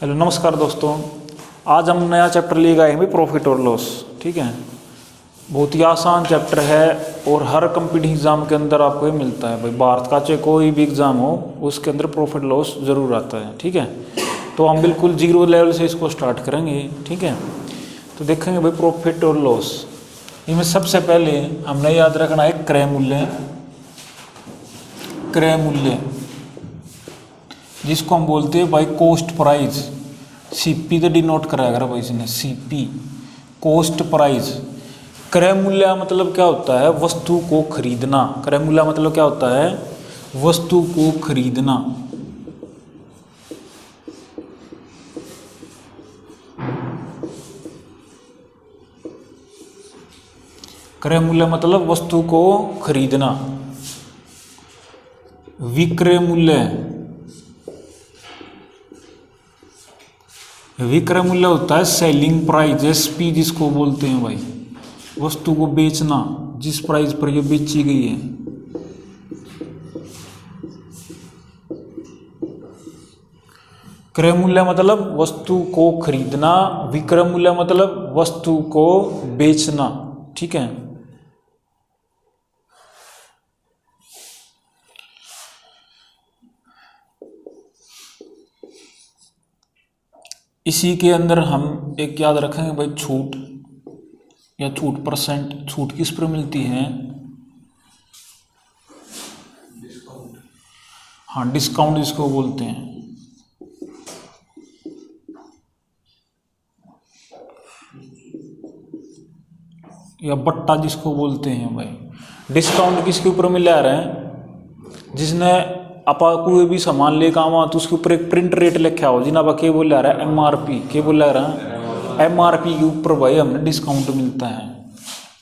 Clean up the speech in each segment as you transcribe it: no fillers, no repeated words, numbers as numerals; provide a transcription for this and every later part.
Hello नमस्कार दोस्तों, आज हम नया चैप्टर लिए आए हैं भाई, प्रॉफिट और लॉस। ठीक है, बहुत ही आसान चैप्टर है और हर कंपटीटिव एग्जाम के अंदर आपको ये मिलता है भाई। भारत का चाहे कोई भी एग्जाम हो उसके अंदर प्रॉफिट लॉस ज़रूर आता है। ठीक है, तो हम बिल्कुल जीरो लेवल से इसको स्टार्ट करेंगे। ठीक है, तो देखेंगे भाई प्रॉफिट और लॉस। इनमें सबसे पहले हमने याद रखना है क्रय मूल्य। क्रय मूल्य जिसको हम बोलते हैं भाई कॉस्ट प्राइस, सीपी तो डिनोट कराया करा भाई इसने, सीपी कॉस्ट प्राइस। क्रय मूल्य मतलब क्या होता है? वस्तु को खरीदना। क्रय मूल्य मतलब क्या होता है? वस्तु को खरीदना। क्रय मूल्य मतलब वस्तु को खरीदना। विक्रय मूल्य, विक्रय मूल्य होता है सेलिंग प्राइस, एसपी जिसको बोलते हैं भाई, वस्तु को बेचना जिस प्राइस पर ये बेची गई है। क्रय मूल्य मतलब वस्तु को खरीदना, विक्रय मूल्य मतलब वस्तु को बेचना। ठीक है, इसी के अंदर हम एक याद रखेंगे भाई छूट या छूट परसेंट। छूट किस पर मिलती है? हाँ, डिस्काउंट इसको बोलते हैं, या बट्टा जिसको बोलते हैं भाई। डिस्काउंट किसके ऊपर मिला रहा है? जिसने आपा कोई भी सामान लेकर आवा तो उसके ऊपर एक प्रिंट रेट लिखा हो, जिन्हें क्या बोल रहा है? एमआरपी। क्या बोल रहा है? एमआरपी के ऊपर भाई हमें डिस्काउंट मिलता है।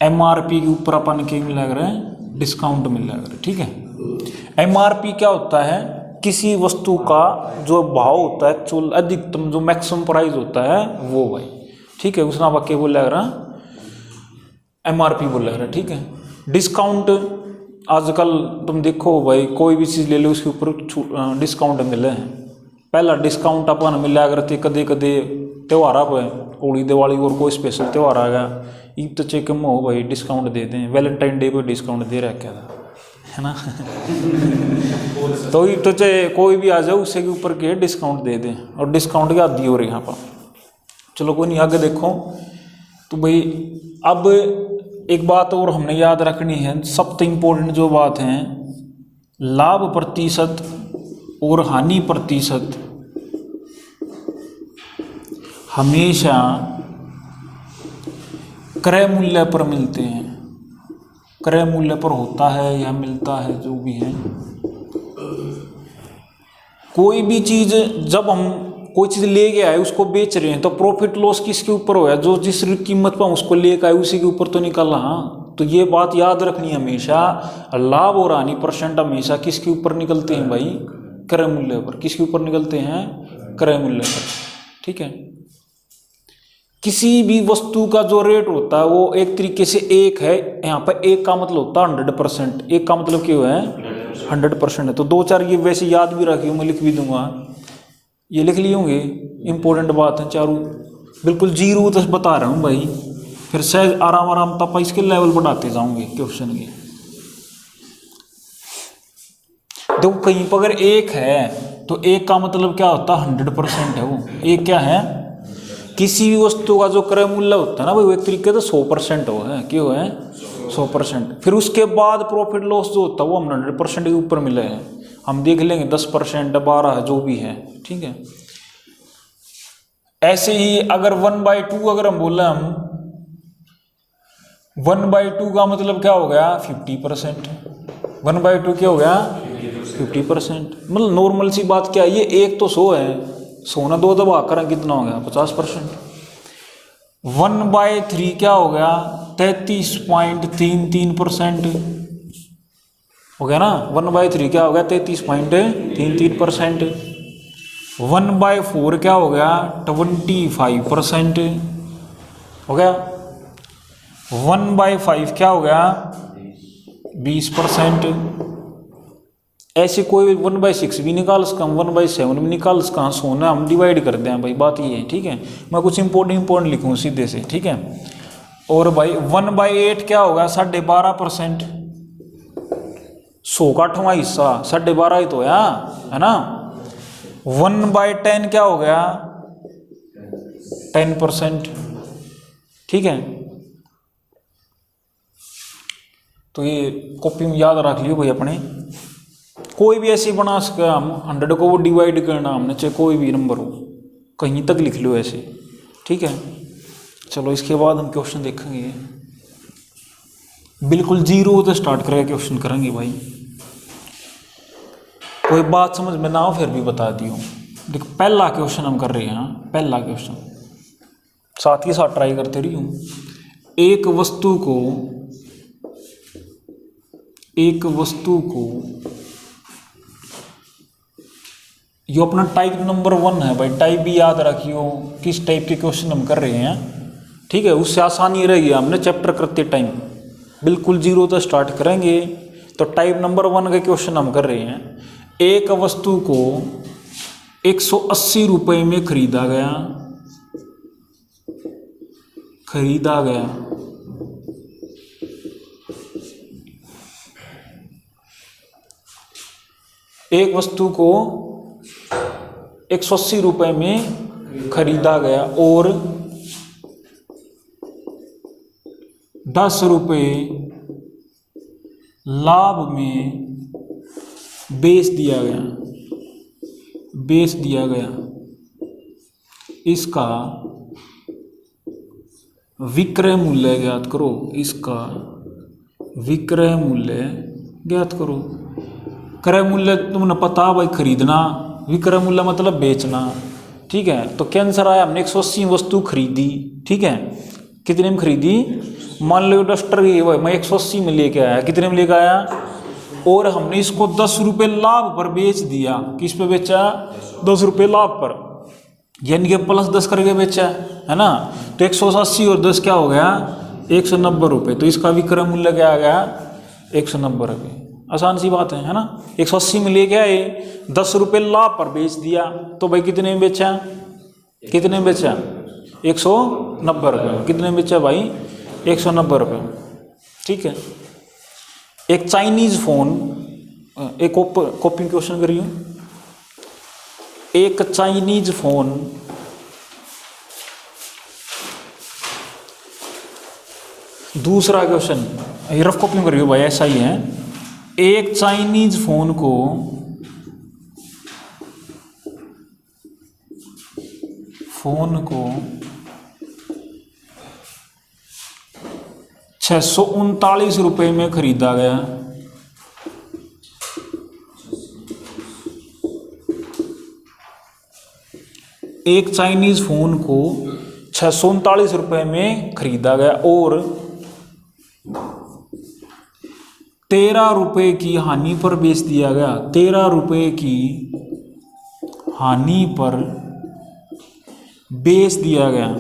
एमआरपी के ऊपर अपन क्या मिला रहा है? डिस्काउंट मिला रहा है। ठीक है, एमआरपी क्या होता है? किसी वस्तु का जो भाव होता है, जो अधिकतम जो मैक्सिमम प्राइस होता है वो भाई। ठीक है, उसने आप क्या बोल रहा है? एमआरपी बोल रहा है। ठीक है, डिस्काउंट आजकल तुम देखो भाई, कोई भी चीज़ ले लो उसके ऊपर डिस्काउंट मिले हैं। पहला डिस्काउंट अपन मिला करते कदे कदे त्यौहार पर, होली दिवाली और कोई स्पेशल त्यौहार आ गया, ईद तो चेक में हो भाई डिस्काउंट दे दें। वैलेंटाइन डे पर डिस्काउंट दे रखा था, है ना। तो ईद तो चाहे कोई भी आ जाए उससे के ऊपर के डिस्काउंट दे दें, और डिस्काउंट की आदि हो रही यहाँ पर। चलो कोई नहीं, आगे देखो। तो भाई अब एक बात और हमने याद रखनी है, सबसे इम्पोर्टेंट जो बात है, लाभ प्रतिशत और हानि प्रतिशत हमेशा क्रय मूल्य पर मिलते हैं। क्रय मूल्य पर होता है या मिलता है, जो भी है। कोई भी चीज जब हम कोई चीज ले गया है उसको बेच रहे हैं तो प्रॉफिट लॉस किसके ऊपर होगा? जो जिस कीमत पर उसको लेकर आए उसी के ऊपर तो निकल रहा। तो ये बात याद रखनी है हमेशा, लाभ और हानि परसेंट हमेशा किसके ऊपर निकलते हैं भाई? क्रय मूल्य पर। किसके ऊपर निकलते हैं? क्रय मूल्य पर। ठीक है, किसी भी वस्तु का जो रेट होता है वो एक तरीके से एक है। यहाँ पर एक का मतलब होता है 100%, एक का मतलब क्यों है? 100% है। तो दो चार ये वैसे याद भी रखिए, मैं लिख भी दूंगा, ये लिख लिए होंगे। इंपॉर्टेंट बात है, चारों बिल्कुल जीरो तो बता रहा हूँ भाई, फिर सहज आराम आराम तब इसके लेवल बढ़ाते जाऊंगे क्वेश्चन के। देखो कहीं पर अगर एक है तो एक का मतलब क्या होता है? 100% है वो। एक क्या है? किसी भी वस्तु का जो क्रय मूल्य होता है ना भाई, वो एक तरीके से 100% हो है। क्यों है? 100%। फिर उसके बाद प्रॉफिट लॉस जो होता है वो हम 100% के ऊपर मिले हैं। हम देख लेंगे 10%, 12, जो भी है। ठीक है, ऐसे ही अगर 1/2 अगर हम बोले, हम 1/2 का मतलब क्या हो गया? 50%। 1/2 क्या हो गया? 50%। मतलब नॉर्मल सी बात क्या है, ये एक तो 100 है, 100 ना 2 दबा कर कितना हो गया? 50%। 1/3 क्या हो गया? 33.33% हो गया ना। 1/3 क्या हो गया? 33.33%। 1/4 क्या हो गया? 25% हो गया। 1/5 क्या हो गया? 20%। ऐसे कोई 1/6 भी निकाल सकता हूँ, 1/7 भी निकाल सकता हूँ, सोना हम डिवाइड कर दें भाई, बात ये है, ठीक है। मैं कुछ इंपॉर्टेंट लिखूँ सीधे से, ठीक है। और भाई 1/8 क्या होगा, 12.5%, 100 का 8वां हिस्सा 12.5 ही तो है ना। 1/10 क्या हो गया, 10%, ठीक है। तो ये कॉपी में याद रख लियो भाई अपने। कोई भी ऐसे बना सके हम, 100 को वो डिवाइड करना हमने, चाहे कोई भी नंबर हो, कहीं तक लिख लो ऐसे, ठीक है। चलो इसके बाद हम क्वेश्चन देखेंगे, बिल्कुल जीरो से स्टार्ट करके क्वेश्चन करेंगे भाई। कोई बात समझ में ना हो फिर भी बता दियो। देखो पहला क्वेश्चन हम कर रहे हैं, पहला क्वेश्चन साथ ही साथ ट्राई करते रही हूँ। एक वस्तु को ये अपना टाइप नंबर 1 है भाई, टाइप भी याद रखियो किस टाइप के क्वेश्चन हम कर रहे हैं, ठीक है। उससे आसानी रहेगी, हमने चैप्टर करते टाइम बिल्कुल जीरो से स्टार्ट करेंगे। तो टाइप नंबर 1 के क्वेश्चन हम कर रहे हैं। एक वस्तु को 180 रुपये में खरीदा गया, एक वस्तु को 180 रुपये में खरीदा गया और 10 रुपये लाभ में बेच दिया गया। इसका विक्रय मूल्य ज्ञात करो, इसका विक्रय मूल्य ज्ञात करो। क्रय मूल्य तुमने पता भाई खरीदना, विक्रय मूल्य मतलब बेचना, ठीक है। तो क्या आंसर आया, हमने 180 वस्तु खरीदी, ठीक है। कितने में खरीदी, मान लो डस्टर ये मैं 180 में लेके आया, कितने में लेके आया, और हमने इसको 10 रुपये लाभ पर बेच दिया। किस पे बेचा, 10 रुपये लाभ पर, यानी कि +10 करके बेचा है ना। तो 180 और 10 क्या हो गया, 190 रुपये। तो इसका विक्रय मूल्य क्या आ गया, 190 रुपये। आसान सी बात है ना। 180 में लेके आए, 10 रुपये लाभ पर बेच दिया, तो भाई कितने में बेचा, 190 रुपये। कितने में बेचा भाई, 190 रुपये, ठीक है। एक चाइनीज फोन, एक कॉपी क्वेश्चन करिए। एक चाइनीज फोन दूसरा क्वेश्चन रफ कॉपी करिए भाई, ऐसा ही है। एक चाइनीज फोन को 639 रुपये में खरीदा गया। एक चाइनीज फोन को 639 रुपये में खरीदा गया और 13 रुपये की हानि पर बेच दिया गया। 13 रुपये की हानि पर बेच दिया गया।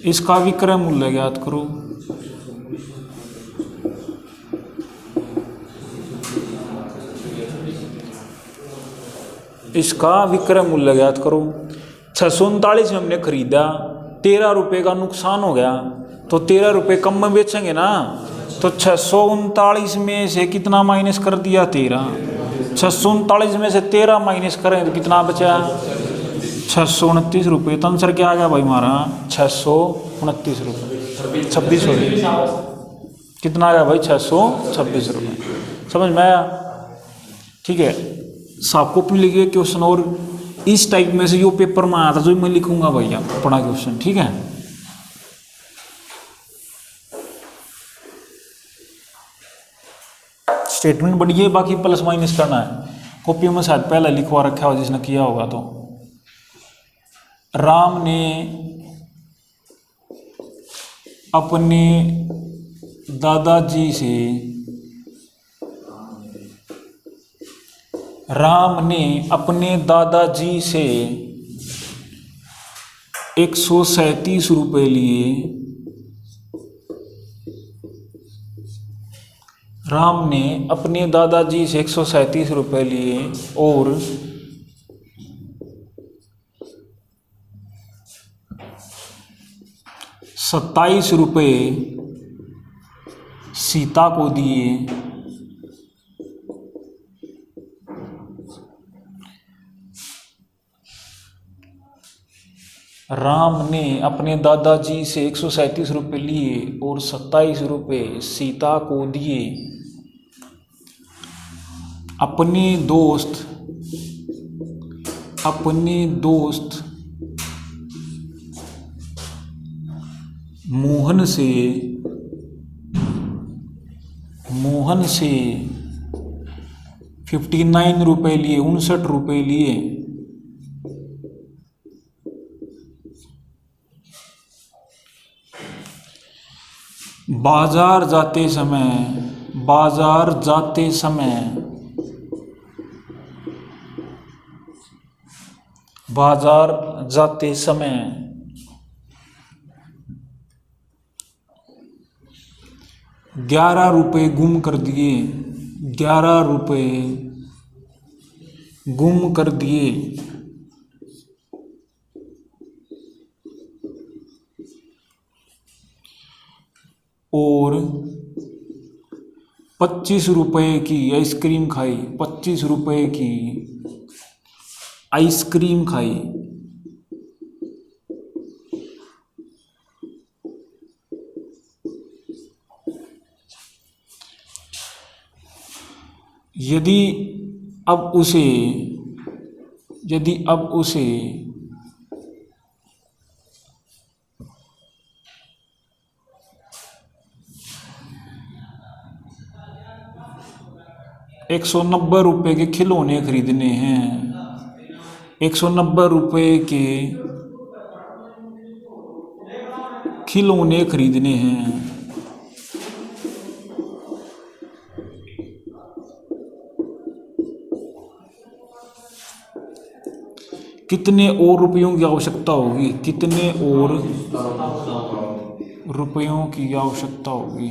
इसका विक्रय मूल्य ज्ञात करो। इसका विक्रय मूल्य ज्ञात करो। 639 में हमने खरीदा, 13 रुपये का नुकसान हो गया, तो 13 रुपये कम में बेचेंगे ना। तो 639 में से कितना माइनस कर दिया, 13। 639 में से 13 माइनस करें तो कितना बचा, 629 रुपये। तो आंसर क्या आ गया भाई हमारा, 629 रुपये, 26 रुपये। कितना आ गया भाई, 626 रुपये। समझ में आया, ठीक है। साफ कॉपी लिखिए क्वेश्चन, और इस टाइप में से जो पेपर में आया था जो मैं लिखूंगा भैया अपना क्वेश्चन, ठीक है। स्टेटमेंट बढ़िए, बाकी प्लस माइनस करना है। कॉपी में शायद पहले लिखवा रखा हो जिसने किया होगा। तो राम ने अपने दादाजी से 137 रुपये लिए राम ने अपने दादाजी से 137 रुपये लिए और 27 रुपये सीता को दिए। राम ने अपने दादाजी से 137 रुपये लिए और 27 रुपये सीता को दिए। अपने दोस्त मोहन से 59 रुपये लिए, 59 रुपये लिए। बाजार जाते समय 11 रुपये गुम कर दिए। 11 रुपये गुम कर दिए। और 25 रुपये की आइसक्रीम खाई। 25 रुपये की आइसक्रीम खाई। यदि अब उसे 190 रुपये के खिलौने खरीदने हैं। 190 रुपये के खिलौने खरीदने हैं। कितने और रुपयों की आवश्यकता होगी? कितने और रुपयों की आवश्यकता होगी?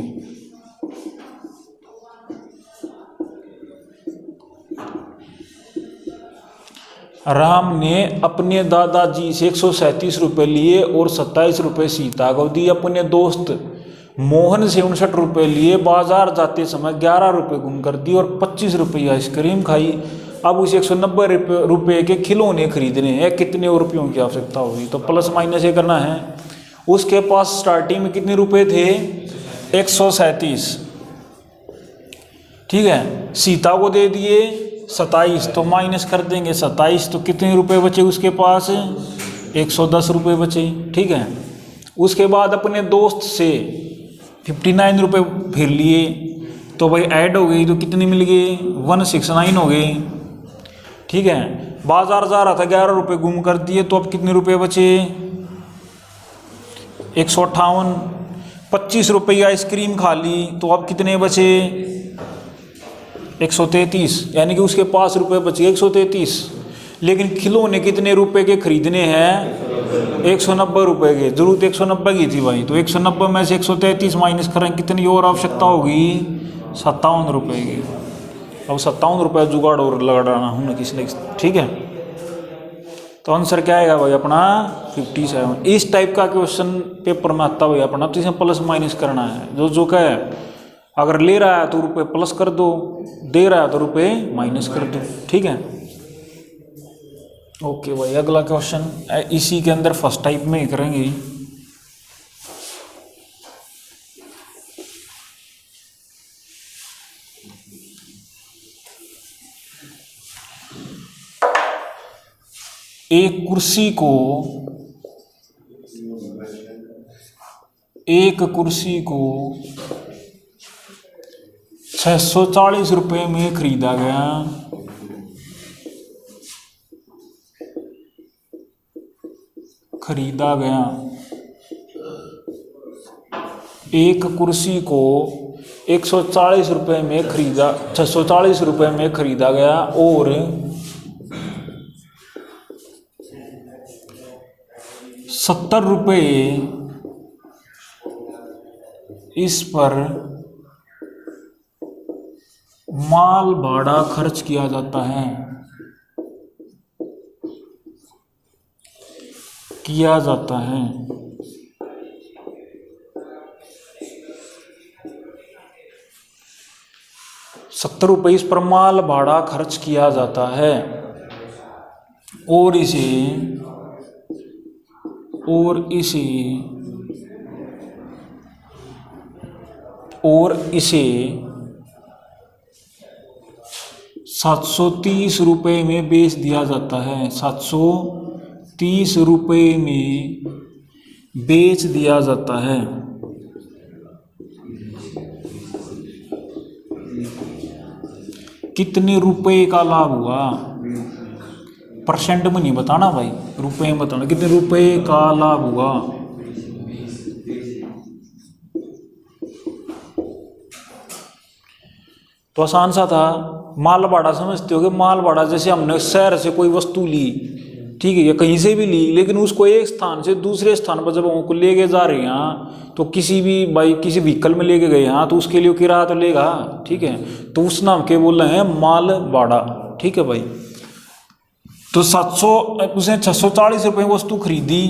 राम ने अपने दादाजी से 137 रुपये लिए और 27 रुपये सीता को दिए। अपने दोस्त मोहन से 59 रुपये लिए। बाजार जाते समय 11 रुपये गुम कर दिए और 25 रुपये आइसक्रीम खाई। अब उसे 190 रुपये के खिलौने खरीदने हैं। कितने और रुपयों की आवश्यकता होगी? तो प्लस माइनस ये करना है। उसके पास स्टार्टिंग में कितने रुपए थे? 137, ठीक है। सीता को दे दिए 27, तो माइनस कर देंगे 27, तो कितने रुपए बचे उसके पास? 110 रुपये बचे, ठीक है। उसके बाद अपने दोस्त से 59 रुपये फिर लिए, तो भाई ऐड हो गई, तो कितनी मिल गई? 169 हो गई, ठीक है। बाजार जा रहा था 11 रुपये गुम कर दिए, तो अब कितने रुपये बचे? 158। 25 रुपये आइसक्रीम खा ली, तो अब कितने बचे? 133, यानी कि उसके पास रुपये बचे 133। लेकिन खिलौने कितने रुपए के खरीदने हैं? 190 रुपये के। जरूरत 190 की थी भाई, तो 190 में से 133 माइनस करें, कितनी और आवश्यकता होगी? 57 रुपये की। अब 57 रुपये जुगाड़ और लगाना हूँ किसने, ठीक है। तो आंसर क्या आएगा भाई अपना? 57। इस टाइप का क्वेश्चन पेपर में आता हुआ अपना, तो इसमें प्लस माइनस करना है। जो क्या है, अगर ले रहा है तो रुपये प्लस कर दो, दे रहा है तो रुपये माइनस कर दो, ठीक है। ओके भाई, अगला क्वेश्चन इसी के अंदर फर्स्ट टाइप में ही करेंगे। एक कुर्सी को 640 रुपये में खरीदा गया। एक कुर्सी को 140 रुपये में खरीदा, 640 रुपये में खरीदा गया और 70 रुपये इस पर माल भाड़ा खर्च किया जाता है, किया जाता है। 70 रुपये इस पर माल भाड़ा खर्च किया जाता है और इसे 730 रुपये में बेच दिया जाता है। 730 रुपये में बेच दिया जाता है। कितने रुपए का लाभ हुआ? परसेंट में नहीं बताना भाई, रुपए में बताना। कितने रुपए का लाभ हुआ? तो आसान सा था। माल भाड़ा समझते हो कि माल भाड़ा जैसे हमने शहर से कोई वस्तु ली, ठीक है, या कहीं से भी ली, लेकिन उसको एक स्थान से दूसरे स्थान पर जब हमको लेके जा रहे हैं तो किसी भी भाई किसी व्हीकल में लेके गए हैं तो उसके लिए किराया तो लेगा, ठीक है। तो उस नाम के बोल रहे हैं माल भाड़ा, ठीक है भाई। तो उसने 640 रुपये वस्तु खरीदी,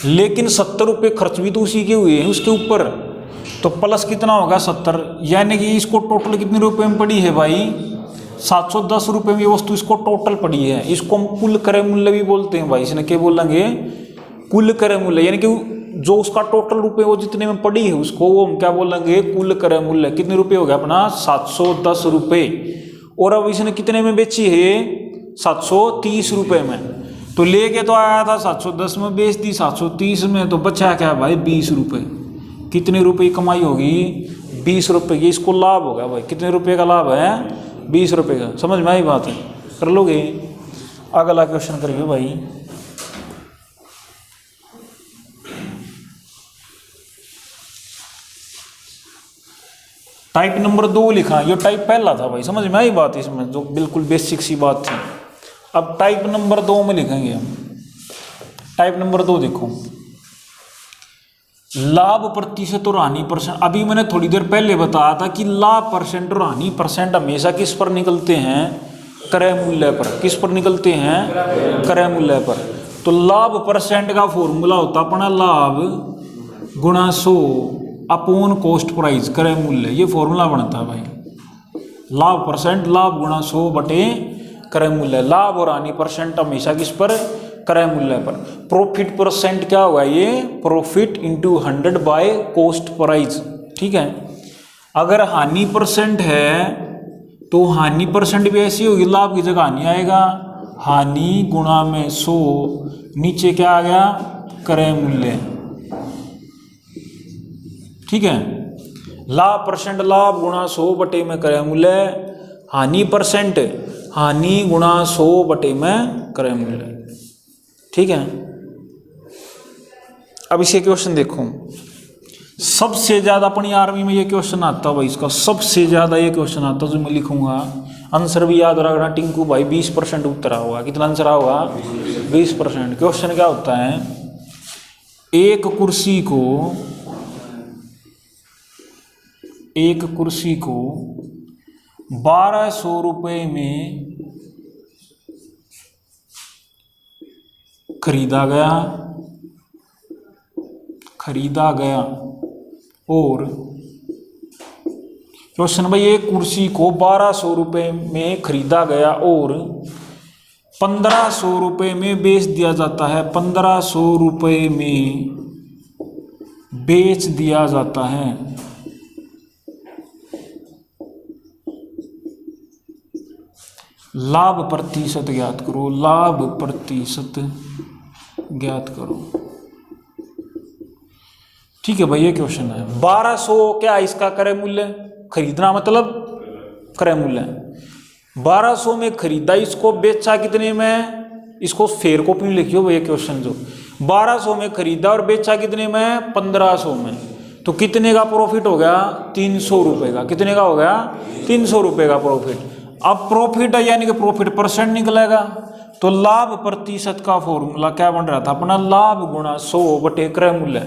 लेकिन 70 रुपये खर्च भी तो उसी के हुए हैं उसके ऊपर। तो प्लस कितना होगा? 70, यानी कि इसको टोटल कितने रुपए में पड़ी है भाई? 710 रुपये में ये वस्तु इसको टोटल पड़ी है। इसको हम कुल क्रय मूल्य भी बोलते हैं भाई। इसने क्या बोलेंगे? कुल क्रय मूल्य, यानी कि जो उसका टोटल रुपये वो जितने में पड़ी है उसको वो हम क्या बोलेंगे? कुल क्रय मूल्य। कितने रुपये हो गया अपना? 710 रुपये। और अब इसने कितने में बेची है? 730 रुपये में। तो लेके तो आया था 710 में, बेच दी 730 में, तो बचा क्या भाई? 20 रुपये। कितने रुपए की कमाई होगी? 20 रुपये की। इसको लाभ होगा भाई। कितने रुपये का लाभ है? 20 रुपये का। समझ में आई बात है? कर लोगे? अगला क्वेश्चन करिए भाई। टाइप नंबर 2 लिखा, ये टाइप पहला था भाई। समझ में आई बात? इसमें जो बिल्कुल बेसिक सी बात थी। अब टाइप नंबर 2 में लिखेंगे हम। टाइप नंबर 2 देखो, लाभ प्रतिशत और हानि परसेंट। अभी मैंने थोड़ी देर पहले बताया था कि लाभ परसेंट और हानि परसेंट हमेशा किस पर निकलते हैं? क्रय मूल्य पर। किस पर निकलते हैं? क्रय मूल्य पर। तो लाभ परसेंट का फॉर्मूला होता अपना लाभ गुणा 100 अपॉन कॉस्ट प्राइस, क्रय मूल्य। ये फॉर्मूला बनता है भाई। लाभ परसेंट, लाभ गुणा 100 बटे क्रय मूल्य। लाभ और हानि परसेंट हमेशा किस पर? क्रय मूल्य पर। प्रॉफिट परसेंट क्या होगा? ये profit into 100 by cost price, ठीक है। अगर हानि परसेंट है तो हानि परसेंट भी ऐसी होगी, लाभ की जगह हानि आएगा। हानि गुणा में 100, नीचे क्या आ गया? क्रय मूल्य, ठीक है। लाभ परसेंट, लाभ गुणा 100 बटे में क्रय मूल्य। हानि परसेंट, हानि गुणा 100 बटे में क्रय मूल्य, ठीक है। अब इसे क्वेश्चन देखो। सबसे ज्यादा अपनी आर्मी में ये क्वेश्चन आता है भाई। इसका सबसे ज्यादा ये क्वेश्चन आता है जो मैं लिखूंगा। आंसर भी याद रखना टिंकू भाई। 20% उत्तर होगा। कितना आंसर होगा? 20%। क्वेश्चन क्या होता है? एक कुर्सी को 1200 रुपये में खरीदा गया और क्वेश्चन भाई, एक कुर्सी को 1200 रुपये में खरीदा गया और 1500 रुपये में बेच दिया जाता है। 1500 रुपये में बेच दिया जाता है। लाभ प्रतिशत ज्ञात करो। लाभ प्रतिशत ज्ञात करो, ठीक है भाई। ये क्वेश्चन है। 1200 क्या इसका क्रय मूल्य? खरीदना मतलब क्रय मूल्य। 1200 में खरीदा, इसको बेचा कितने में? इसको फेयर कॉपी में लिखियो भैया क्वेश्चन। जो 1200 में खरीदा और बेचा कितने में? 1500 में। तो कितने का प्रॉफिट हो गया? 300 रुपये का। कितने का हो गया? 300 रुपये का प्रॉफिट। अब प्रॉफिट है यानी कि प्रॉफिट परसेंट निकलेगा। तो लाभ प्रतिशत का फॉर्मूला क्या बन रहा था अपना? लाभ गुणा 100 बटे क्रय मूल्य।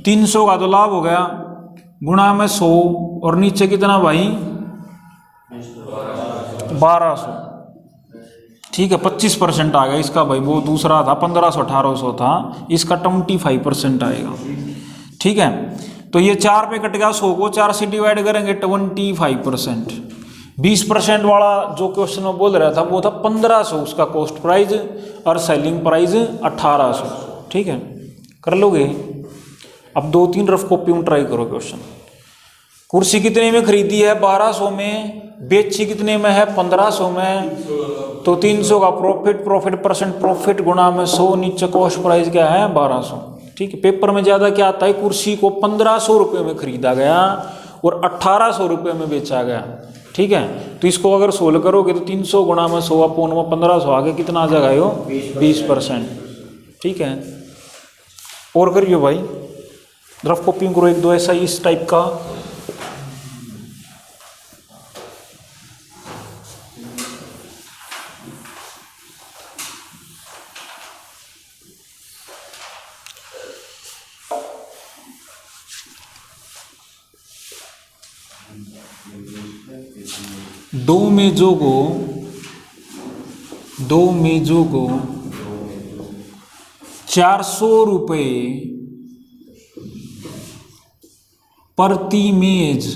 300 का तो लाभ हो गया, गुणा में 100, और नीचे कितना भाई? 1200, ठीक है 25% आ गया इसका भाई। वो दूसरा था 1500 1800 था, इसका 25% आएगा, ठीक है। तो ये 4 पे कट गया, 100 को 4 से डिवाइड करेंगे 25%। 20% वाला जो क्वेश्चन में बोल रहा था वो था 1500 उसका कॉस्ट प्राइस और सेलिंग प्राइस 1800, ठीक है। कर लोगे? अब 2-3 रफ कॉपी में ट्राई करो क्वेश्चन। कुर्सी कितने में खरीदी है? 1200 में। बेची कितने में है? 1500 में। तो 300 का प्रॉफिट परसेंट प्रॉफिट गुणा में 100, नीचे कॉस्ट प्राइस क्या है? 1200, ठीक है। पेपर में ज़्यादा क्या आता है? कुर्सी को 1500 रुपये में खरीदा गया और 1800 रुपये में बेचा गया, ठीक है। तो इसको अगर सोल्व करोगे तो 300 गुणा में 100 अपोन में 1500 आगे कितना आ जाएगा? यो 20%, ठीक है। और करिए भाई, रफ कॉपी करो 1-2 ऐसा इस टाइप का। दो मेजों को 400 रुपये प्रति मेज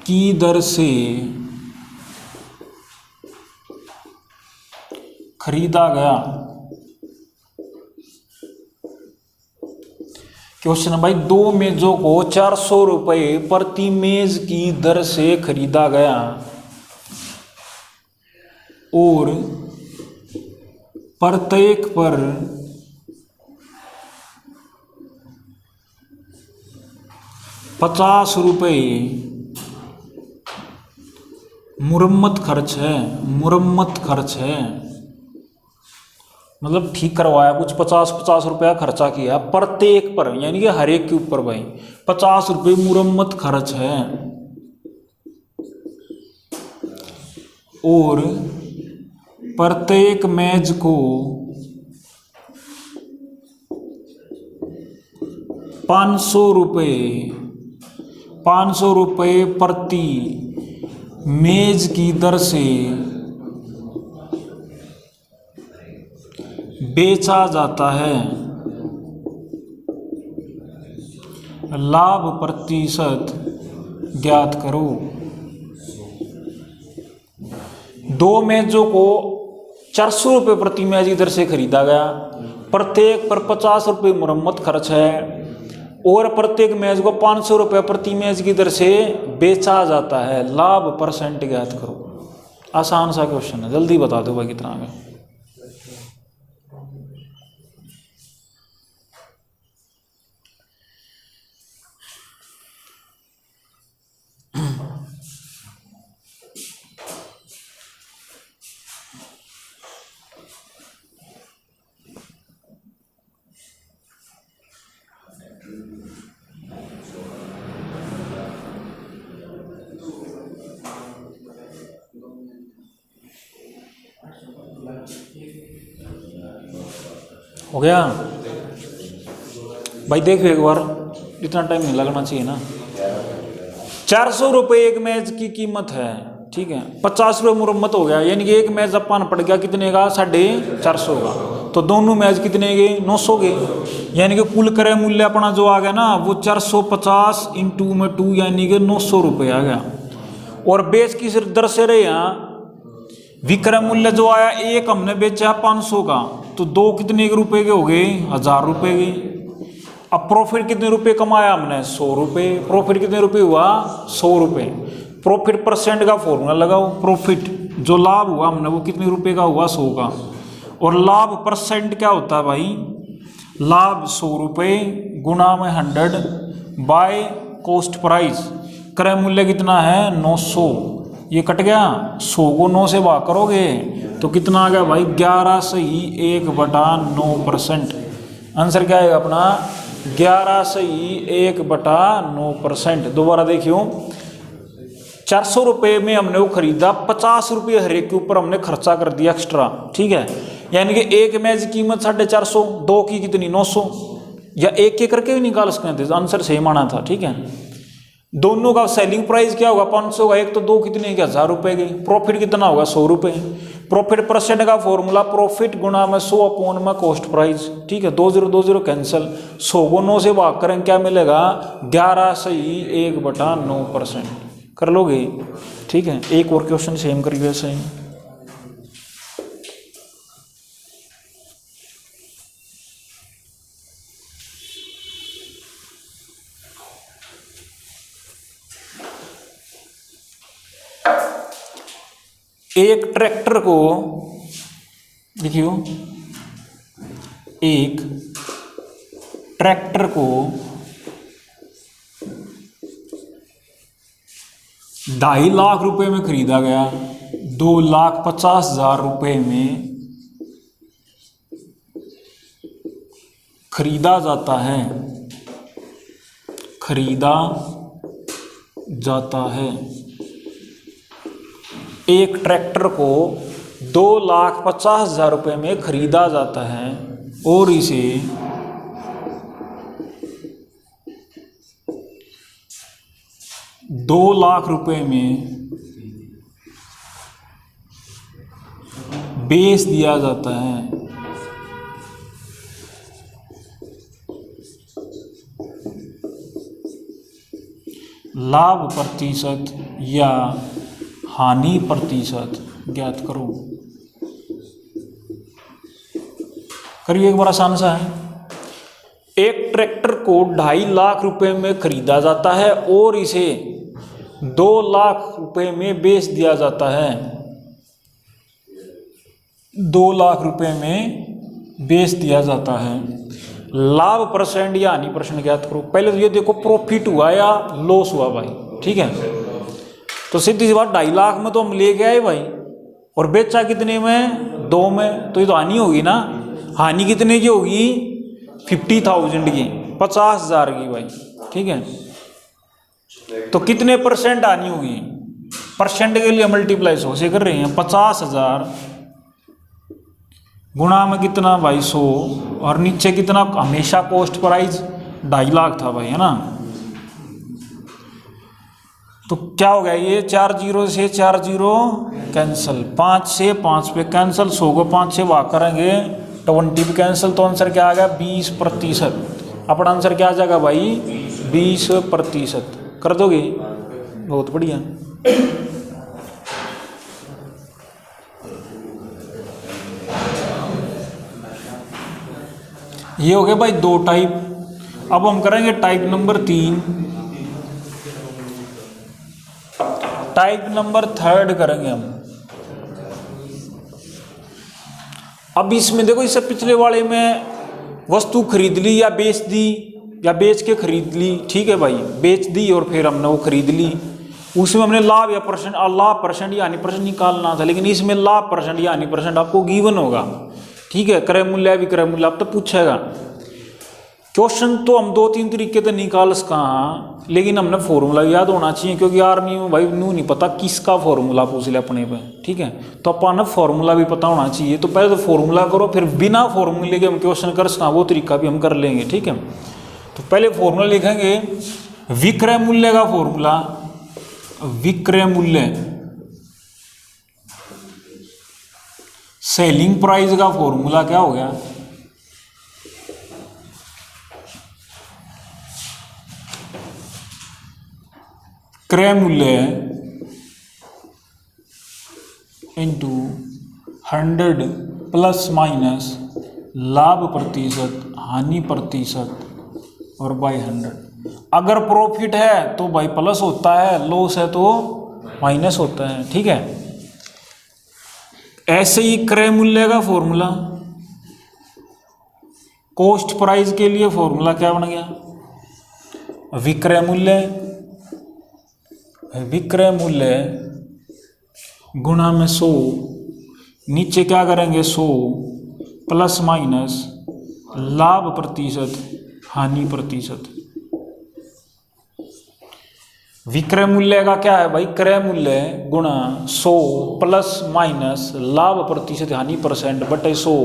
की दर से खरीदा गया। क्वेश्चन है भाई, 2 मेजों को 400 रुपये प्रति मेज की दर से खरीदा गया और प्रत्येक पर 50 रुपये मुरम्मत खर्च है। मतलब ठीक करवाया, कुछ 50 रुपया खर्चा किया प्रत्येक पर, यानी कि हर एक के ऊपर भाई 50 रुपये मुरम्मत खर्च है और प्रत्येक मेज को 500 रुपये प्रति मेज की दर से बेचा जाता है। लाभ प्रतिशत ज्ञात करो। 2 मेजों को 400 रुपये प्रति मेज की दर से खरीदा गया, प्रत्येक पर 50 रुपये मुरम्मत खर्च है और प्रत्येक मेज को 500 रुपये प्रति मेज की दर से बेचा जाता है। लाभ परसेंट ज्ञात करो। आसान सा क्वेश्चन है, जल्दी बता दो भाई कितना में। हो गया भाई? देखो एक बार, इतना टाइम नहीं लगना चाहिए ना। 400 रुपये एक मेज की कीमत है, ठीक है। 50 रुपये मुरम्मत हो गया, यानी कि एक मेज अपन पड़ गया कितने का? 450 का। तो दोनों मेज कितने के? 900 के। यानी कि कुल क्रय मूल्य अपना जो आ गया ना वो 450 इंटू में 2 यानी कि 900 रुपये आ गया। और बेच की दर से रहे यहाँ विक्रय मूल्य जो आया, एक हमने बेचा 500 का, तो 2 कितने के रुपए के हो गए? 1000 रुपये के। अब प्रॉफिट कितने रुपए कमाया हमने? 100 रुपये। प्रॉफिट कितने रुपए हुआ? 100 रुपये। प्रॉफिट परसेंट का फॉर्मूला लगाओ। प्रॉफिट जो लाभ हुआ हमने वो कितने रुपए का हुआ? 100 का। और लाभ परसेंट क्या होता है भाई? लाभ 100 रुपये गुणा में 100 बाय कॉस्ट प्राइस। क्रय मूल्य कितना है? 900। ये कट गया, 100 को 9 से भाग करोगे तो कितना आ गया भाई? 11 सही 1/9%। आंसर क्या आएगा अपना? 11 सही 1/9%। दोबारा देखियो, 400 रुपये में हमने वो खरीदा, 50 रुपये हर एक के ऊपर हमने खर्चा कर दिया एक्स्ट्रा, ठीक है। यानी कि एक मेज की कीमत 450, 2 की कितनी? 900, या एक करके भी निकाल सकते थे, आंसर सेम आना था, ठीक है। दोनों का सेलिंग प्राइस क्या होगा 500 का, एक तो दो कितने के 1000 रुपए के, प्रॉफिट कितना होगा 100 रुपए। प्रॉफिट परसेंट का फॉर्मूला प्रॉफिट गुणा में 100 अपॉन में कॉस्ट प्राइस, ठीक है 2020 कैंसिल, 100 को 9 से भाग करें क्या मिलेगा 11 सही 1/9%। कर लोगे, ठीक है। एक और क्वेश्चन सेम करिए सही। एक ट्रैक्टर को देखियो, एक ट्रैक्टर को 2.5 लाख रुपए में खरीदा गया, 2,50,000 रुपए में खरीदा जाता है, खरीदा जाता है। एक ट्रैक्टर को 2,50,000 रुपए में खरीदा जाता है और इसे ₹2,00,000 रुपए में बेच दिया जाता है। लाभ प्रतिशत या हानि प्रतिशत ज्ञात करो। करिए एक बार आसान सा है। एक ट्रैक्टर को 2.5 लाख रुपए में खरीदा जाता है और इसे 2 लाख रुपए में बेच दिया जाता है, 2 लाख रुपए में बेच दिया जाता है। लाभ परसेंट या हानि परसेंट ज्ञात करो। पहले तो ये देखो प्रॉफिट हुआ या लॉस हुआ भाई, ठीक है। तो सीधी सी बात 2.5 लाख में तो हम लेके आए भाई और बेचा कितने में 2 में, तो ये तो हानि होगी ना। हानि कितने की होगी 50,000 की, 50,000 की भाई, ठीक है। तो कितने परसेंट हानि होगी, परसेंट के लिए मल्टीप्लाई 100 से कर रहे हैं, 50,000 गुणा में कितना भाई 100 और नीचे कितना, हमेशा कॉस्ट प्राइस 2.5 लाख था भाई, है ना। तो क्या हो गया ये 4 0 से 4 0 कैंसिल, 5 से 5 पे कैंसिल, 100 को 5 से भाग करेंगे 20 पे कैंसिल, तो आंसर क्या आ गया 20%। अपना आंसर क्या आ जाएगा भाई 20%। कर दोगे, बहुत बढ़िया। ये हो गया भाई 2 टाइप। अब हम करेंगे टाइप नंबर 3, टाइप नंबर 3 करेंगे हम। अब इसमें देखो, इससे पिछले वाले में वस्तु खरीद ली या बेच दी या बेच के खरीद ली, ठीक है भाई, बेच दी और फिर हमने वो खरीद ली, उसमें हमने लाभ या परसेंट, लाभ परसेंट या हानि परसेंट निकालना था। लेकिन इसमें लाभ परसेंट या हानि परसेंट आपको गिवन होगा, ठीक है। क्रय मूल्य विक्रय मूल्य आप तो पूछेगा। क्वेश्चन तो हम 2-3 तरीके से निकाल सका, लेकिन हमने फॉर्मूला याद होना चाहिए, क्योंकि आर्मी में भाई नू नहीं पता किसका फॉर्मूला पूछ ले अपने पे, ठीक है। तो अपन फॉर्मूला भी पता होना चाहिए। तो पहले तो फॉर्मूला करो, फिर बिना फॉर्मूले के हम क्वेश्चन कर सका, वो तरीका भी हम कर लेंगे, ठीक है। तो पहले फॉर्मूला लिखेंगे, विक्रय मूल्य का फॉर्मूला, विक्रय मूल्य सेलिंग प्राइस का फॉर्मूला क्या हो गया, क्रय मूल्य इंटू 100 प्लस माइनस लाभ प्रतिशत हानि प्रतिशत और बाई 100। अगर प्रॉफिट है तो भाई प्लस होता है, लॉस है तो माइनस होता है, ठीक है। ऐसे ही क्रय मूल्य का फॉर्मूला, कॉस्ट प्राइस के लिए फॉर्मूला क्या बन गया, विक्रय मूल्य, विक्रय मूल्य गुणा में 100, नीचे क्या करेंगे 100 प्लस माइनस लाभ प्रतिशत हानि प्रतिशत। विक्रय मूल्य का क्या है भाई, क्रय मूल्य गुणा 100 प्लस माइनस लाभ प्रतिशत हानि परसेंट बटे 100।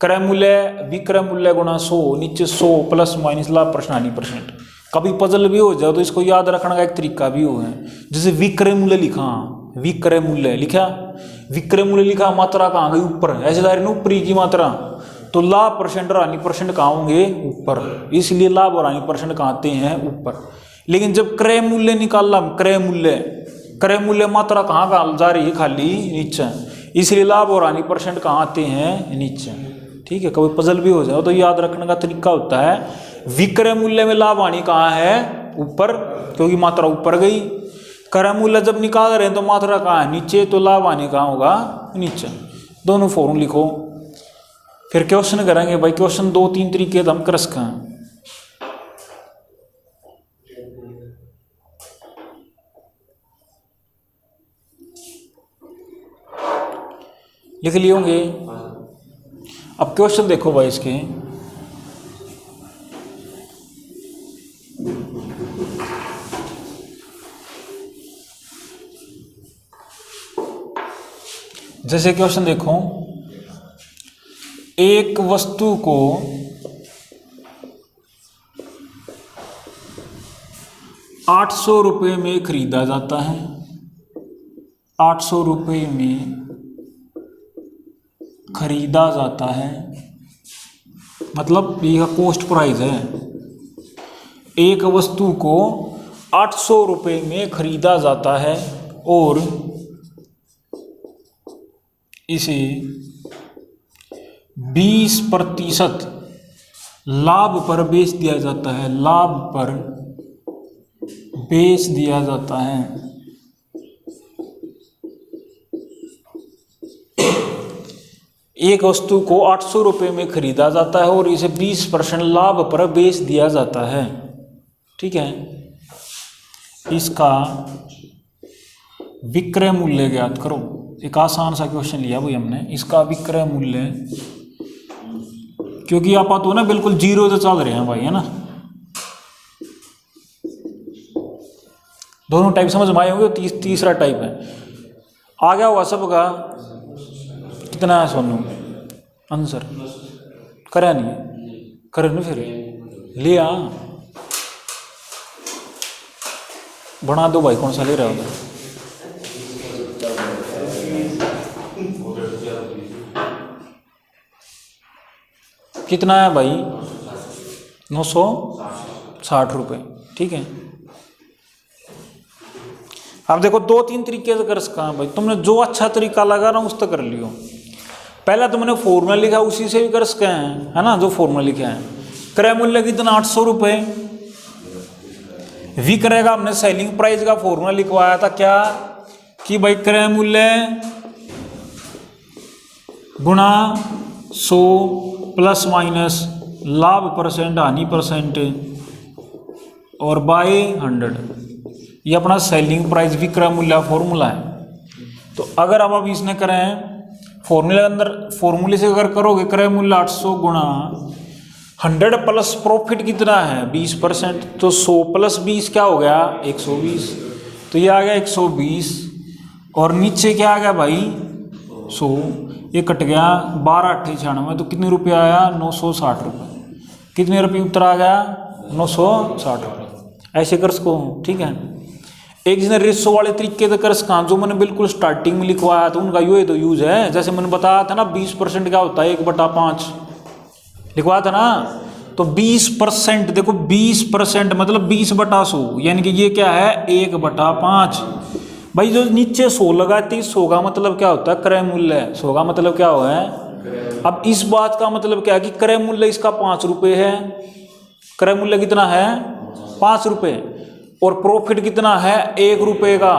क्रय मूल्य विक्रय मूल्य गुणा 100, नीचे 100 प्लस माइनस लाभ परसेंट हानि परसेंट। कभी पजल भी हो जाए तो इसको याद रखने का एक तरीका भी हो है। जैसे विक्रय मूल्य लिखा, विक्रय मूल्य लिखा, विक्रय मूल्य लिखा, मात्रा कहाँ गई ऊपर, ऐसे दायरे में ऊपरी की मात्रा, तो लाभ परसेंट और हानि परसेंट कहाँ होंगे ऊपर, इसलिए लाभ और हानि परसेंट कहाँ आते हैं ऊपर। लेकिन जब क्रय मूल्य निकालना, क्रय मूल्य, क्रय मूल्य मात्रा कहाँ जा रही है खाली नीचे, इसलिए लाभ और हानि परसेंट कहाँ आते हैं नीचे। ठीक है, कभी पजल भी हो जाए तो याद रखने का तरीका होता है विक्रय मूल्य में लाभ हानि कहाँ है ऊपर, क्योंकि मात्रा ऊपर गई। क्रय मूल्य जब निकाल रहे हैं तो मात्रा कहाँ है नीचे, तो लाभ हानि कहाँ होगा नीचे। दोनों फॉर्मूला लिखो, फिर क्वेश्चन करेंगे भाई। क्वेश्चन 2-3 तरीके हम कर सकते हैं। लिख लिए होंगे। अब क्वेश्चन देखो भाई इसके, जैसे क्वेश्चन देखो, एक वस्तु को 800 रुपये में खरीदा जाता है, 800 रुपये में खरीदा जाता है, मतलब यह कॉस्ट प्राइस है। एक वस्तु को 800 रुपये में खरीदा जाता है और इसे 20% लाभ पर बेच दिया जाता है, लाभ पर बेच दिया जाता है। एक वस्तु को 800 रुपये में खरीदा जाता है और इसे 20% लाभ पर बेच दिया जाता है। ठीक है, इसका विक्रय मूल्य ज्ञात करो। एक आसान सा क्वेश्चन लिया भाई हमने, इसका विक्रय मूल्य, क्योंकि आप तो ना बिल्कुल जीरो से चल रहे हैं भाई, है ना। दोनों टाइप समझ में आए होंगे। तीसरा टाइप है, आ गया होगा सबका। कितना है सोनू आंसर? करा नहीं, करे नहीं, फिर लिया बना दो भाई। कौन सा ले रहा होगा? कितना है भाई? 960 रुपये। ठीक है, अब देखो 2-3 तरीके से कर सकता भाई। तुमने जो अच्छा तरीका लगा ना उस तक कर लियो। पहला तुमने फॉर्मूला लिखा, उसी से भी कर सकते हैं, है ना। जो फॉर्मूला लिखा है, क्रय मूल्य कितना 800 रुपये, विक्रय का हमने सेलिंग प्राइस का फॉर्मूला लिखवाया था क्या, कि भाई क्रय मूल्य गुणा 100 प्लस माइनस लाभ परसेंट हानि परसेंट और बाय 100, ये अपना सेलिंग प्राइस विक्रय मूल्य फॉर्मूला है। तो अगर अब इसने करें फॉर्मूले अंदर, फॉर्मूले से अगर करोगे क्रय मूल्य 800 गुणा 100 प्लस प्रॉफिट कितना है 20%, तो 100 प्लस 20 क्या हो गया 120, तो ये आ गया 120 और नीचे क्या आ गया भाई 100, ये कट गया 12×8=96, तो कितने रुपये आया 960 रुपये। कितने रुपये उत्तर आ गया 960 रुपये। ऐसे कर सको, ठीक है। एक जिसने रेशो वाले तरीके से कर सका, जो मैंने बिल्कुल स्टार्टिंग में लिखवाया था उनका ये तो यूज है। जैसे मैंने बताया था ना 20% क्या होता है 1/5 लिखवाया था ना, तो 20% देखो 20% मतलब 20/100, यानी कि ये क्या है 1/5। भाई जो नीचे 100 लगाती 100 का मतलब क्या होता है क्रय मूल्य, 100 का मतलब क्या हुआ है। अब इस बात का मतलब क्या है कि क्रय मूल्य इसका 5 रुपये है, क्रय मूल्य कितना है 5 रुपये और प्रॉफिट कितना है 1 रुपये का,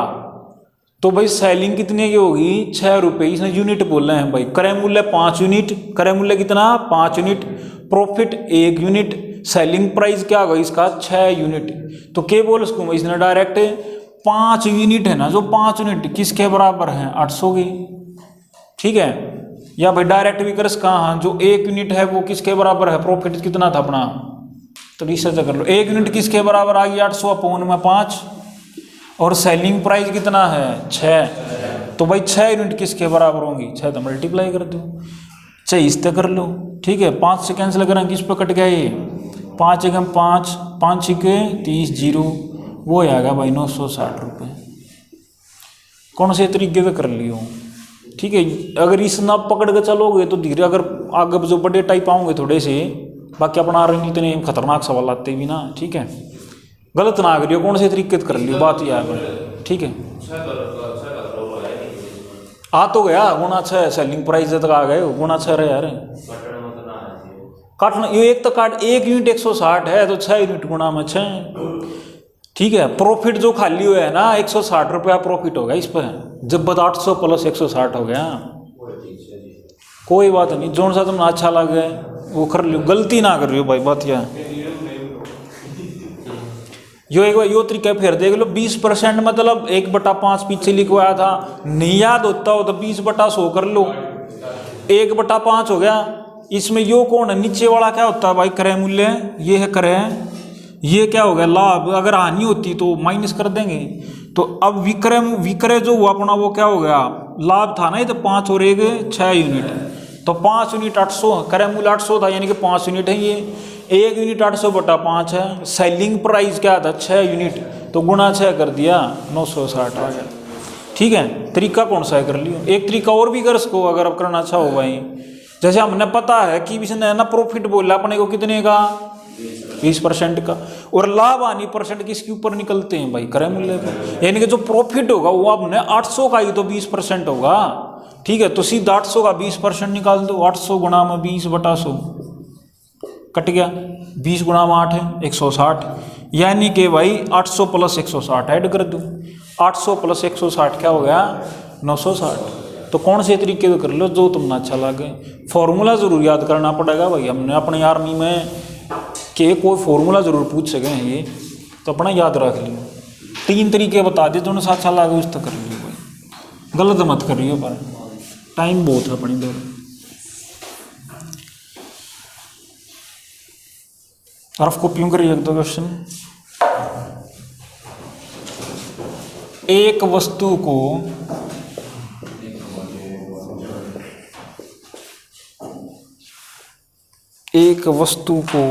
तो भाई सेलिंग कितने की होगी 6 रुपये। इसने यूनिट बोल रहे हैं भाई, क्रय मूल्य 5 यूनिट, क्रय मूल्य कितना 5 unit, profit 1 unit, selling price क्या होगा इसका 6 यूनिट। तो क्या बोल उसको इसने डायरेक्ट 5 यूनिट है ना, जो 5 यूनिट किसके बराबर है 800 की, ठीक है। या भाई डायरेक्ट भी कर सका, हाँ जो 1 यूनिट है वो किसके बराबर है, प्रॉफिट कितना था अपना, तो रिसर्च कर लो। 1 यूनिट किसके बराबर आ गई 800/5 और सेलिंग प्राइस कितना है 6, तो भाई 6 यूनिट किसके बराबर होंगी 6, तो मल्टीप्लाई कर दो 6 इस तक कर लो, ठीक है। 5 से कैंसिल करें किस पे कट गया ये 5 एकम 5, 5 छिके 30, जीरो, वो आएगा भाई 960 रुपये। कौन से तरीके से कर लियो, ठीक है। अगर इस नाप पकड़ के चलोगे तो धीरे, अगर आगे जो बड़े टाइप आऊँगे थोड़े से, बाकी अपना रहे इतने खतरनाक सवाल आते भी ना, ठीक है। गलत ना करियो, कौन से तरीके से कर लियो, बात यह है, ठीक है। आ तो गया गुना 6, सेलिंग प्राइस तक आ गए, गुना 6 रहे यार। काटना ये एक तो काट, 1 यूनिट 160 है तो 6 यूनिट गुना में 6, ठीक है। प्रॉफिट जो खाली हुआ है ना 160 रुपया प्रॉफिट होगा इस पर, जब बता 800 प्लस 160 हो गया, कोई बात नहीं। जोन सा तुमने अच्छा लगे वो कर लियो, गलती ना कर रही हो भाई, बात यह यो एक बार यो तरीका फिर देख लो। 20% मतलब 1/5 पीछे लिखवाया था, नहीं याद होता हो तो 20/100 कर लो, 1/5 हो गया। इसमें यो कौन है, नीचे वाला क्या होता है भाई, क्रय मूल्य, ये है क्रय, ये क्या हो गया लाभ। अगर हानि होती तो माइनस कर देंगे। तो अब विक्रय जो हुआ अपना वो क्या हो गया, लाभ था ना, ये तो 5 और 1 6 यूनिट, तो 5 यूनिट 800, क्रय मूल्य 800 था, यानी कि 5 यूनिट है, ये 1 यूनिट 800/5 है। सेलिंग प्राइस क्या था 6 यूनिट, तो गुना 6 कर दिया 960 आ गया, ठीक है। तरीका कौन सा है कर लियो। एक तरीका और भी कर सको अगर अब करना अच्छा हो भाई, जैसे हमने पता है कि इसने ना प्रॉफिट बोला अपने को कितने का, 20% का, और लाभ हानि परसेंट किसके ऊपर निकलते हैं भाई, क्रय मूल्य पर। यानी कि जो प्रॉफिट होगा वो आपने 800 का ही तो 20% होगा, ठीक है। तो सीधा 800 का 20% निकाल दो, 800 गुणा में 20/100 कट गया, 20 गुणा में 8 है 160, यानी कि भाई 800 प्लस 160 ऐड कर दो, 800 प्लस 160 क्या हो गया 960। तो कौन से तरीके से कर लो जो तुमने अच्छा लगे। फॉर्मूला जरूर याद करना पड़ेगा भाई, हमने अपने आर्मी में के कोई फॉर्मूला जरूर पूछ सके हैं ये, तो अपना याद रख लियो। 3 तरीके बता दिए, दोनों से अच्छा लगे उस तक कर लियो भाई, गलत मत करियो पर टाइम बहुत है अपनी दौर। रफ कॉपियों करिए 1-2 क्वेश्चन। एक वस्तु को एक वस्तु को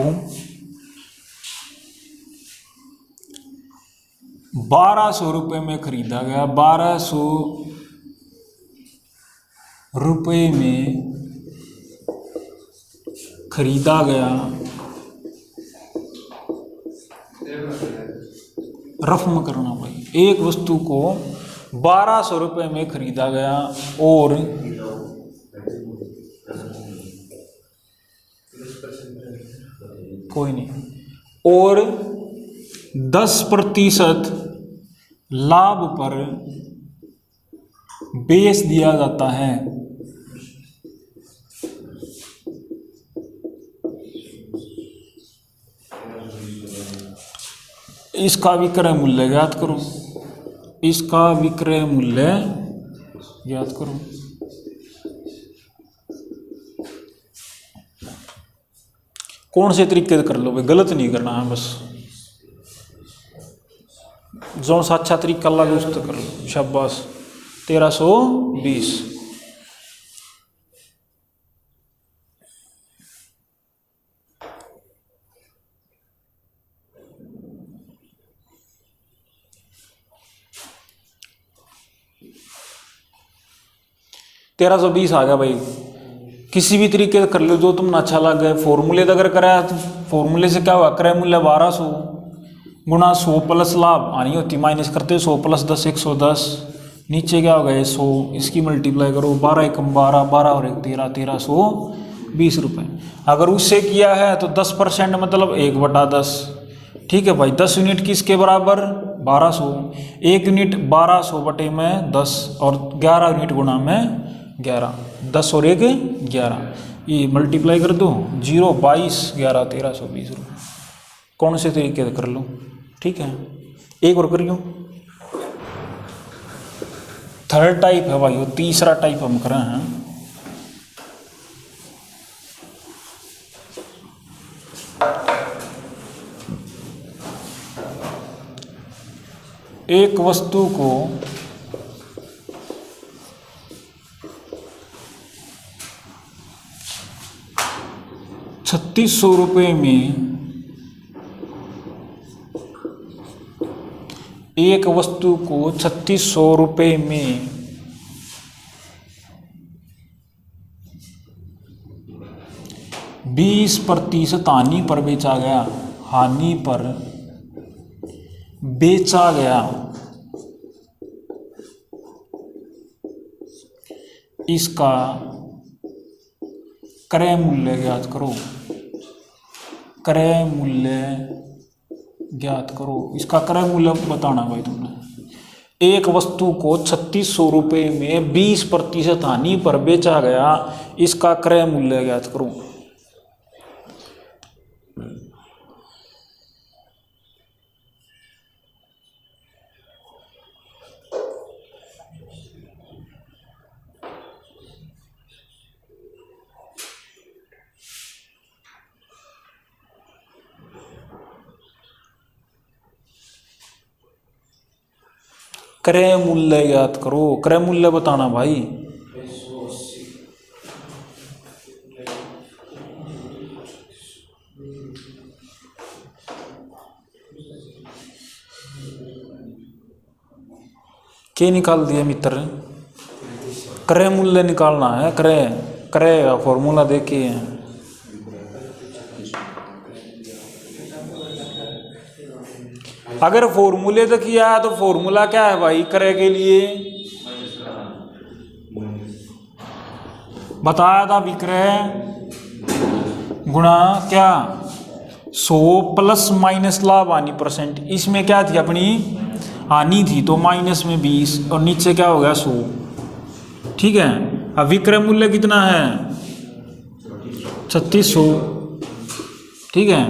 1200 रुपये में खरीदा गया, 1200 रुपये में खरीदा गया, रफ में करना भाई। एक वस्तु को 1200 रुपये में खरीदा गया और कोई नहीं, और 10% लाभ पर बेच दिया जाता है। इसका विक्रय मूल्य ज्ञात करो, इसका विक्रय मूल्य ज्ञात करो। कौन से तरीके से कर लो भाई, गलत नहीं करना है बस, जो सा अच्छा तरीका लगे उस तो कर लो। शाबाश 1320। तेरह 1320 आ गया भाई। किसी भी तरीके से कर लो जो तुमने अच्छा लगे। फॉर्मूले अगर कराया तो फॉर्मूले से क्या हुआ, क्रय मूल्य 1200 गुणा 100 प्लस लाभ आनी होती, माइनस करते 100 प्लस 10 110, नीचे क्या हो गया 100, इसकी मल्टीप्लाई करो 12 एकम 12, 12 और 1 13, 1320 रुपये। अगर उससे किया है तो 10% मतलब 1/10, ठीक है भाई। 10 यूनिट किसके बराबर 1200, 1 यूनिट 1200 बटे में 10 और 11 यूनिट गुणा में 11, 10 और 1 11, ये मल्टीप्लाई कर दो 0 22 11 1320 रुपये। कौन से तरीके से कर लो, ठीक है। एक और करियो, थर्ड टाइप है भाई, वो तीसरा टाइप हम कर रहे हैं। एक वस्तु को 3600 रुपये में एक वस्तु को 3600 रुपये में 20% हानि पर बेचा गया, हानि पर बेचा गया, इसका क्रय मूल्य ज्ञात करो, क्रय मूल्य ज्ञात करो। इसका क्रय मूल्य बताना भाई तुमने। एक वस्तु को 3600 रुपये में 20% हानि पर बेचा गया, इसका क्रय मूल्य ज्ञात करो। क्रय मूल्य ज्ञात करो, क्रय मूल्य बताना भाई। क्या निकाल दिया मित्र? क्रय मूल्य निकालना है। क्रय क्रय का फॉर्मूला देखिए। अगर फॉर्मूले तक किया है तो फॉर्मूला क्या है भाई क्रय के लिए? बताया था विक्रय गुणा क्या 100 प्लस माइनस लाभ हानि %। इसमें क्या थी अपनी हानि थी तो माइनस में 20 और नीचे क्या हो गया 100। ठीक है। अब विक्रय मूल्य कितना है 3600। ठीक है।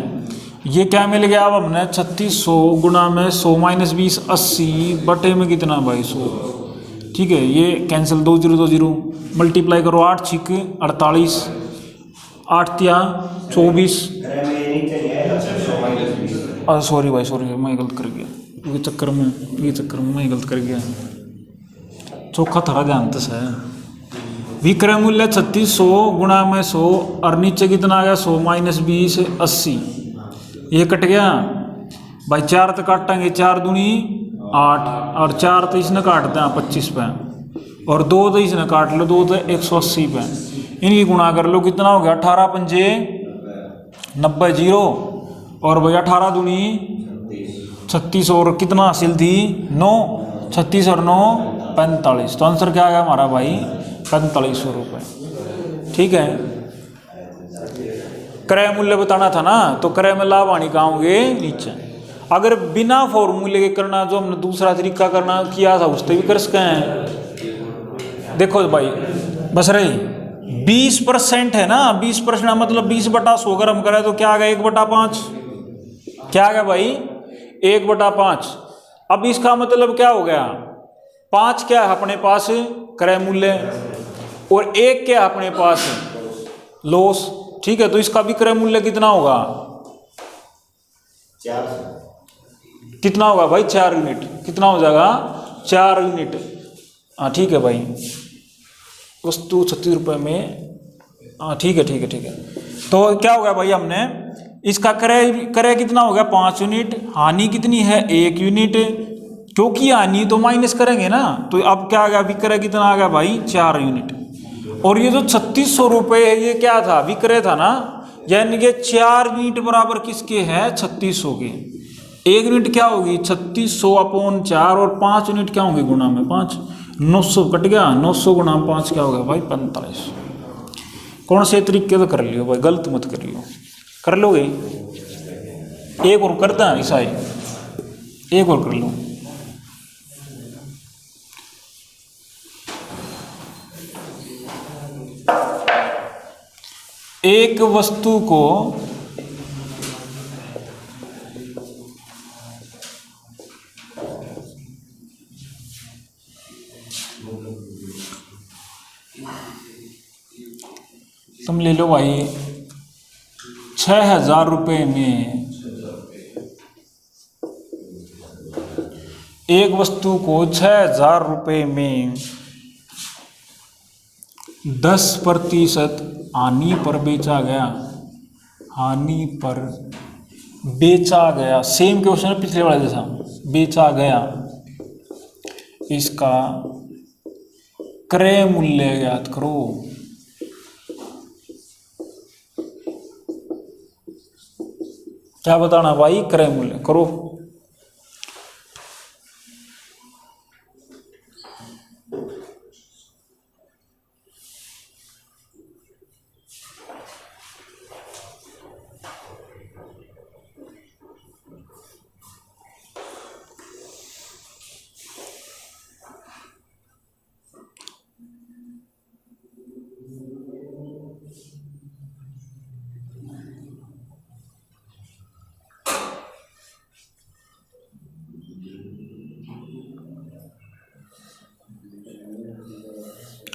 ये क्या मिल गया अब हमने 3600 गुणा में 100 माइनस 20 80 बटे में कितना भाई 100। ठीक है। ये कैंसिल 2 0 2 0 मल्टीप्लाई करो 8 6 48 8 3 24। सॉरी भाई सॉरी मैं गलत कर गया ये चक्कर में मैं गलत कर गया। चौखा थोड़ा ध्यान तो है। विक्रय मूल्य 3600 गुणा में 100 और नीचे कितना आ गया 100 माइनस 20 80। ये कट गया भाई 4 तो काटेंगे 4 दूनी 8 और 4 तो इसने काटते हैं 25 पे और 2 तो इसने काट लो 2 तो 180 पे। इनकी गुणा कर लो कितना हो गया 18 पंजे 90 0 और भाई 18 दूनी 36 और कितना हासिल थी 9 36 और 9 45। तो आंसर क्या आ गया हमारा भाई 4500 रुपये। ठीक है। क्रय मूल्य बताना था ना तो क्रय में लाभ हानि कहाँ होंगे नीचे। अगर बिना फॉर्मूले के करना जो हमने दूसरा तरीका करना किया था उससे भी कर सकते हैं। देखो भाई बस रही 20% है ना 20% मतलब 20/100 अगर हम करें तो क्या आ गया 1/5। क्या आ गया भाई 1/5। अब इसका मतलब क्या हो गया 5 क्या है अपने पास क्रय मूल्य और 1 क्या है अपने पास लॉस। ठीक है। तो इसका विक्रय मूल्य कितना होगा 4। कितना होगा भाई 4 यूनिट। कितना हो जाएगा 4 यूनिट। हाँ ठीक है भाई वस्तु 36 रुपये में। हाँ ठीक है ठीक है ठीक है। तो क्या हो गया भाई हमने इसका क्रय कितना हो गया 5 यूनिट। हानि कितनी है 1 यूनिट क्योंकि हानि तो माइनस करेंगे ना। तो अब क्या आ गया विक्रय कितना आ गया भाई 4 यूनिट। और ये जो 3600 रुपये है ये क्या था विक्रय था ना यानी कि 4 यूनिट बराबर किसके हैं 3600 के। 1 यूनिट क्या होगी 3600/4 और 5 यूनिट क्या होंगे गुणा में 5 900 कट गया 900 गुणा 5 क्या हो गया भाई 45। कौन से तरीके से कर लियो भाई गलत मत कर लियो। कर लोगे एक और करता है ईसाई एक और कर लो। एक वस्तु को तुम ले लो भाई 6000 रुपये में एक वस्तु को 6000 रुपये में 10% हानि पर बेचा गया। हानि पर बेचा गया। सेम क्वेश्चन है पिछले वाले जैसा। बेचा गया, इसका क्रय मूल्य ज्ञात करो। क्या बताना भाई, क्रय मूल्य करो।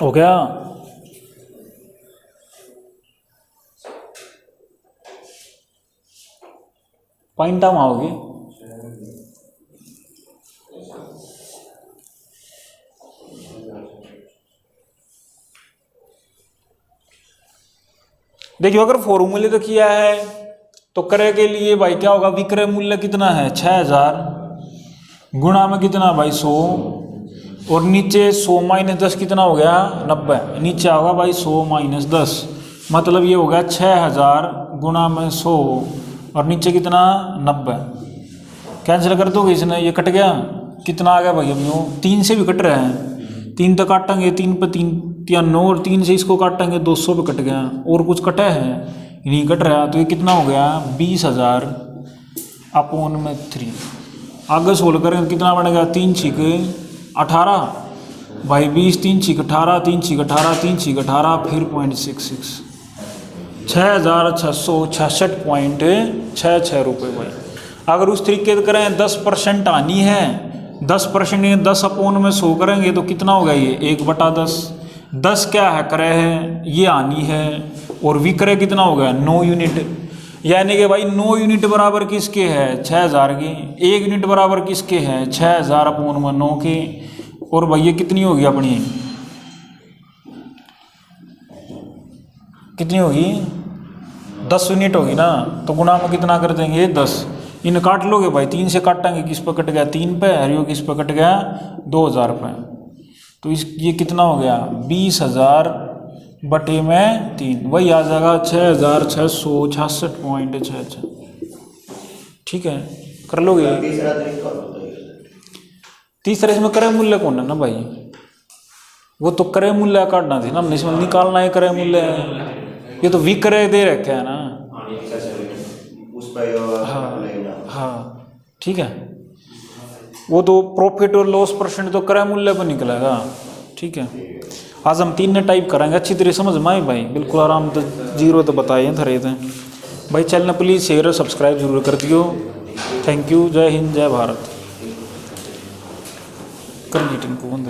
हो गया? पॉइंट हम आओगे। देखियो अगर फॉर्मूले तो किया है तो क्रय के लिए भाई क्या होगा, विक्रय मूल्य कितना है 6000 गुणा में कितना भाई 100, और नीचे 100 माइनस 10 कितना हो गया 90, नीचे होगा भाई 100 माइनस 10, मतलब ये हो गया 6000 गुणा में 100 और नीचे कितना 90। कैंसिल कर दोगे इसने, ये कट गया, कितना आ गया भाई हम यूँ 3 से भी कट रहे हैं, 3 तो काटेंगे, 3 पे 3 या 9 और 3 से इसको काटेंगे 200 पे कट गया, और कुछ कटा है नहीं कट रहा, तो ये कितना हो गया 20000 अपॉन में 3। आगे सोल्व करें कितना बनेगा 3 छीक 18 भाई 20, 3 छीक 18, 3 छीक 18, 3 छीक 18, फिर 0.66 6666.66 रुपये भाई। अगर उस तरीके से करें 10% आनी है, 10% 10 अपॉन में 100 करेंगे तो कितना होगा ये 1/10। 10 क्या है क्रय है, ये आनी है, और विक्रय कितना होगा 9 यूनिट, यानी कि भाई 9 यूनिट बराबर किसके है 6000 के, 1 यूनिट बराबर किसके है 6000 अपॉन में 9 के, और भाई ये कितनी होगी अपनी, कितनी होगी 10 यूनिट होगी ना, तो गुणा में कितना कर देंगे 10, इन काट लोगे भाई, 3 से काटेंगे किस पे कट गया 3 पे, हरियो किस पे कट गया 2000 पे, तो इस ये कितना हो गया 20000 बटे में 3, वही आ जाएगा 6666.66। ठीक है कर लोगे। तीसरा इसमें क्रय मूल्य कौन है ना भाई, वो तो क्रय मूल्य काटना थी ना, हमने इसमें निकालना है क्रय मूल्य, ये तो विक्रय दे रखा है ना। हाँ ठीक है, वो तो प्रॉफिट और लॉस परसेंट तो क्रय मूल्य पर निकलेगा। ठीक है, आज हम 3 ने टाइप करेंगे, अच्छी तरह समझ में आई भाई, बिल्कुल आराम तो जीरो तो बताए थे रहे थे भाई। चैनल प्लीज़ शेयर और सब्सक्राइब जरूर कर दियो। थैंक यू, जय हिंद जय भारत। कर मीटिंग को बंद।